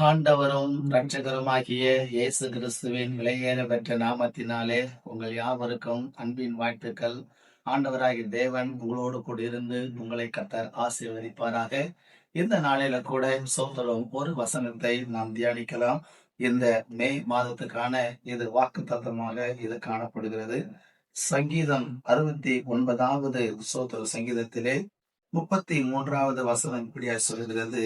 ஆண்டவரும் இரட்சகருமாகிய இயேசு கிறிஸ்துவின் விலையேற பெற்ற நாமத்தினாலே உங்கள் யாவருக்கும் அன்பின் வாழ்த்துக்கள். ஆண்டவராகிய தேவன் உங்களோடு கூட இருந்து உங்களை கர்த்தர் ஆசீர்வதிப்பாராக. இந்த நாளில கூட சோதரம் ஒரு வசனத்தை நாம் தியானிக்கலாம். இந்த மே மாதத்துக்கான இது வாக்கு தத்தமாக இது காணப்படுகிறது. சங்கீதம் 69வது சோதர சங்கீதத்திலே 33வது வசனம் இப்படியா சொல்கிறது: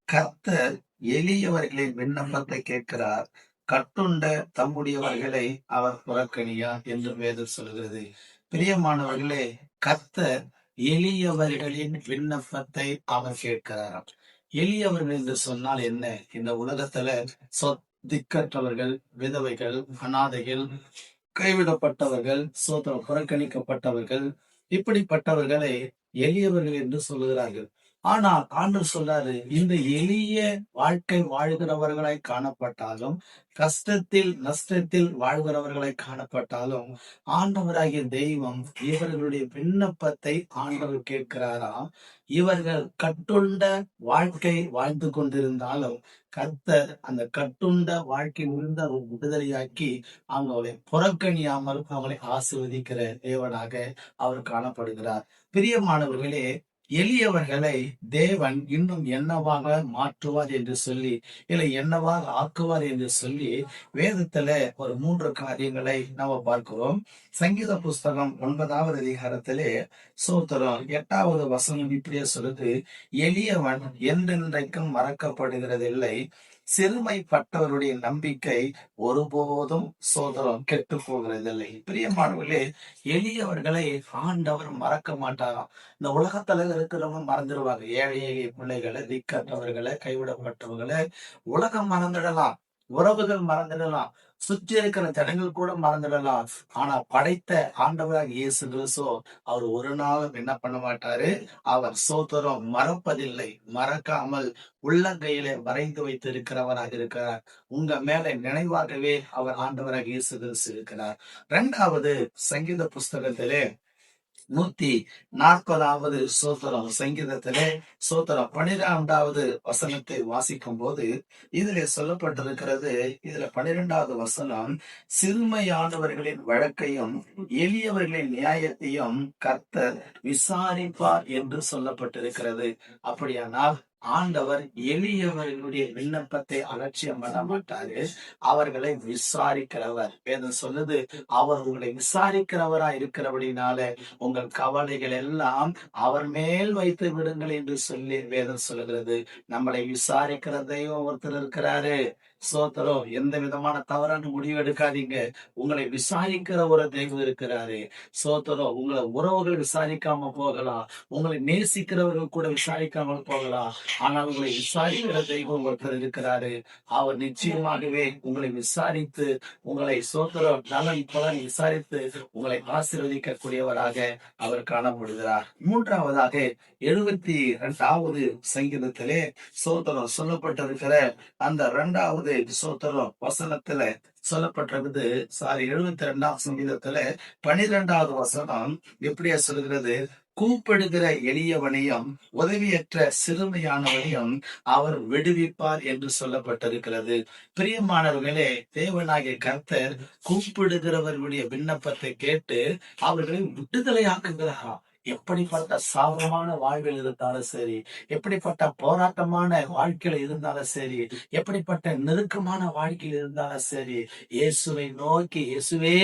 கர்த்தர் எளியவர்களின் விண்ணப்பத்தை கேட்கிறார், கட்டுண்ட தம்முடையவர்களை அவர் புறக்கணியார் என்று வேதம் சொல்கிறது. பிரியமானவர்களே, கர்த்தர் எளியவர்களின் விண்ணப்பத்தை அவர் கேட்கிறாராம். எளியவர்கள் என்று சொன்னால் என்ன? இந்த உலகத்துல திக்கற்றவர்கள், விதவைகள், அனாதைகள், கைவிடப்பட்டவர்கள், புறக்கணிக்கப்பட்டவர்கள், இப்படிப்பட்டவர்களை எளியவர்கள் என்று சொல்லுகிறார்கள். ஆனால் ஆண்டவர் சொல்றாரு, இந்த எளிய வாழ்க்கை வாழ்கிறவர்களை காணப்பட்டாலும், கஷ்டத்தில் நஷ்டத்தில் வாழ்கிறவர்களை காணப்பட்டாலும், ஆண்டவராகிய தெய்வம் இவர்களுடைய விண்ணப்பத்தை ஆண்டவர் கேட்கிறாராம். இவர்கள் கட்டுண்ட வாழ்க்கை வாழ்ந்து கொண்டிருந்தாலும் கர்த்தர் அந்த கட்டுண்ட வாழ்க்கையிலிருந்து அவர் விடுதலையாக்கி அவங்களை புறக்கணியாமல் அவங்களை ஆசீர்வதிக்கிற தேவனாக அவர் காணப்படுகிறார். பிரியமானவர்களே, எளியவர்களை தேவன் இன்னும் என்னவாக மாற்றுவார் என்று சொல்லி, இல்லை என்னவாக ஆக்குவார் என்று சொல்லி வேதத்துல ஒரு 3 காரியங்களை நம்ம பார்க்கிறோம். சங்கீத புஸ்தகம் 9வது அதிகாரத்திலே சோத்திரம் 8வது வசனம் இப்படியே சொல்லுது: எளியவன் என்றென்றைக்கும் மறக்கப்படுகிறதில்லை, சிறுமைப்பட்டவருடைய நம்பிக்கை ஒருபோதும் சோதரம் கெட்டு போகிறதில்லை. பிரியமானவர்களே, எளியவர்களை ஆண்டவர் மறக்க மாட்டாராம். இந்த உலகத்துல இருக்கிறவங்க மறந்துடுவாங்க. ஏழை எளிய பிள்ளைகளை, திக்கற்றவர்களை, கைவிடப்பட்டவர்களை உலகம் மறந்துடலாம், உறவுகள் மறந்துடலாம், சுற்றி இருக்கிற ஜனங்கள் கூட மறந்துடலாம். ஆனா படைத்த ஆண்டவராக இயேசு கிறிஸ்து அவர் ஒரு நாளும் என்ன பண்ண மாட்டாரு? அவர் சோதரம் மறப்பதில்லை. மறக்காமல் உள்ளங்கையிலே வரைந்து வைத்து இருக்கிறவராக இருக்கிறார். உங்க மேல நினைவாகவே அவர் ஆண்டவராக இயேசு கிறிஸ்து இருக்கிறார். 2வது சங்கீத புஸ்தகத்திலே 140வது சோத்திரம் சங்கீதத்திலே சோத்திரம் 12வது வசனத்தை வாசிக்கும் போது இதுல சொல்லப்பட்டிருக்கிறது. இதுல 12வது வசனம்: சிறுமையானவர்களின் வழக்கையும் எளியவர்களின் நியாயத்தையும் கர்த்தர் விசாரிப்பார் என்று சொல்லப்பட்டிருக்கிறது. அப்படியானால் ஆண்டவர் எளியவர்களுடைய விண்ணப்பத்தை அலட்சியம் பண்ண மாட்டாரு, அவர்களை விசாரிக்கிறவர். வேதம் சொல்லுது, அவர் உங்களை விசாரிக்கிறவரா இருக்கிறபடினால உங்கள் கவலைகள் எல்லாம் அவர் மேல் வைத்து விடுங்கள் என்று சொல்லி வேதம் சொல்லுகிறது. நம்மளை விசாரிக்கிற தெய்வம் ஒருத்தர் இருக்கிறாரு. சோத்திரம். எந்த விதமான தவறான முடிவு எடுக்காதீங்க. உங்களை விசாரிக்கிற ஒரு தெய்வம் இருக்கிறாரு. சோத்திரம். உங்களை உறவுகள் விசாரிக்காம போகலாம், உங்களை நேசிக்கிறவர்கள் கூட விசாரிக்காமல் போகலாம், ஆனால் உங்களை விசாரிக்கிற தெய்வம் ஒருத்தர் இருக்கிறாரு. அவர் நிச்சயமாகவே உங்களை விசாரித்து உங்களை சோத்திரம் நலன் பலன் விசாரித்து உங்களை ஆசீர்வதிக்க கூடியவராக அவர் காணப்படுகிறார். 3வதாக 72வது சங்கீதத்திலே சோத்திரம் சொல்லப்பட்டிருக்கிற அந்த 2வது சோத்திரம் வசனத்துல சொல்லப்பட்டிருக்குது. 72ஆம் சங்கீதத்துல 12வது வசனம் எப்படியா சொல்கிறது: கூப்பிடுகிற எளியவனையும் உதவியற்ற சிறுமையானவனையும் அவர் விடுவிப்பார் என்று சொல்லப்பட்டிருக்கிறது. பிரியமானவர்களே, தேவனாகிய கர்த்தர் கூப்பிடுகிறவர்களுடைய விண்ணப்பத்தை கேட்டு அவர்களை விடுதலையாக்குகிறாராம். எப்படிப்பட்ட சாபமான வாழ்வில் இருந்தாலும் சரி, எப்படிப்பட்ட போராட்டமான வாழ்க்கையில இருந்தாலும் சரி, எப்படிப்பட்ட நெருக்கமான வாழ்க்கையில் இருந்தாலும் சரி, இயேசுவை நோக்கி இயேசுவே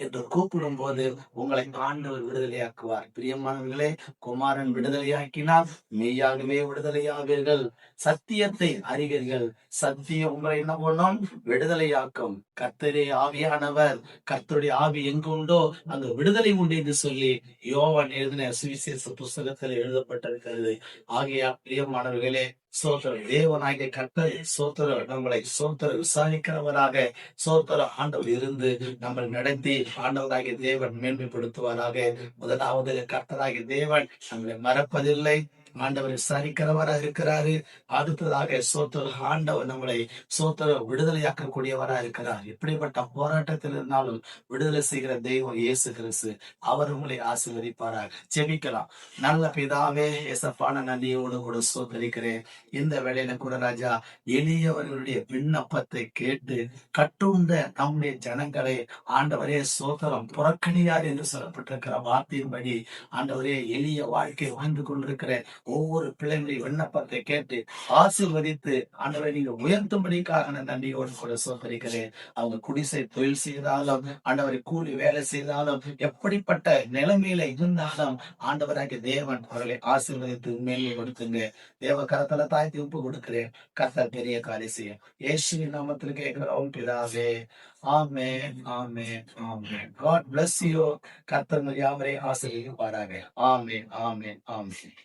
என்று கூப்பிடும் போது உங்களை ஆண்டவர் விடுதலையாக்குவார். பிரியமானவர்களே, குமாரன் விடுதலையாக்கினால் மெய்யாகவே விடுதலையாவீர்கள், சத்தியத்தை அறிவீர்கள், சத்தியம் உங்களை என்ன பண்ணும்? விடுதலையாக்கும். கர்த்தரே ஆவியானவர், கர்த்தருடைய ஆவி எங்கு உண்டோ அங்கு விடுதலை உண்டு என்று சொல்லி யோவான் எழுதின சுவிசேஷ புஸ்தகத்தில் எழுதப்பட்டிருக்கிறது. ஆகையா பிரியமானவர்களே, சோத்திரம். தேவனாகிய கர்த்தர் சோத்திரம் நம்மளை சோத்திரம் விசாரிக்கிறவராக சோத்திரம் ஆண்டவர் இருந்து நம்ம நடத்தி ஆண்டவராகிய தேவன் மேன்மைப்படுத்துவாராக. முதலாவது கர்த்தராகிய தேவன் நம்மளை மறப்பதில்லை, ஆண்டவர் விசாரிக்கிறவரா இருக்கிறாரு. அடுத்ததாக ஆண்டவர் நம்மளை விடுதலையாக்கக்கூடியவரா இருக்கிறார். எப்படிப்பட்ட போராட்டத்தில் இருந்தாலும் விடுதலை செய்கிற தெய்வம் இயேசு கிறிஸ்து. அவர் உங்களை ஆசீர்வதிப்பாராக. ஜெபிக்கலாம். நல்ல பிதாவே, ஏசப்பான நன்றியோடு கூட ஸ்தோத்தரிக்கிறேன். இந்த வேளையில கூட ராஜா, எளியவர்களுடைய விண்ணப்பத்தை கேட்டு கட்டுண்ட நம்முடைய ஜனங்களை ஆண்டவரே ஸ்தோத்திரம் புறக்கணியார் என்று சொல்லப்பட்டிருக்கிற வார்த்தையின்படி ஆண்டவரே எளிய வாழ்க்கை வாழ்ந்து கொண்டிருக்கிற ஒவ்வொரு பிள்ளைகளுடைய விண்ணப்பத்தை கேட்டு ஆசீர்வதித்து ஆண்டவரை நீங்க உயர்த்தும்படிக்காக நான் நன்றியோடு கூட சோதரிக்கிறேன். அவங்க குடிசை தொழில் செய்தாலும், ஆண்டவரை கூலி வேலை செய்தாலும், எப்படிப்பட்ட நிலைமையில இருந்தாலும் ஆண்டவராகிய தேவன் அவர்களை ஆசீர்வதித்து மேலே கொடுத்துங்க. தேவ கரத்துல தாய்த்தி உப்பு கொடுக்கிறேன். கர்த்தர் பெரிய காரியம் செய்யும். இயேசுவின் நாமத்தில் கேட்கிறோம் பிதாவே. ஆமென், ஆமென், ஆமென். God bless you. கர்த்தர் யாவரையும் ஆசீர்வதிப்பாராக. ஆமென், ஆமென், ஆமென்.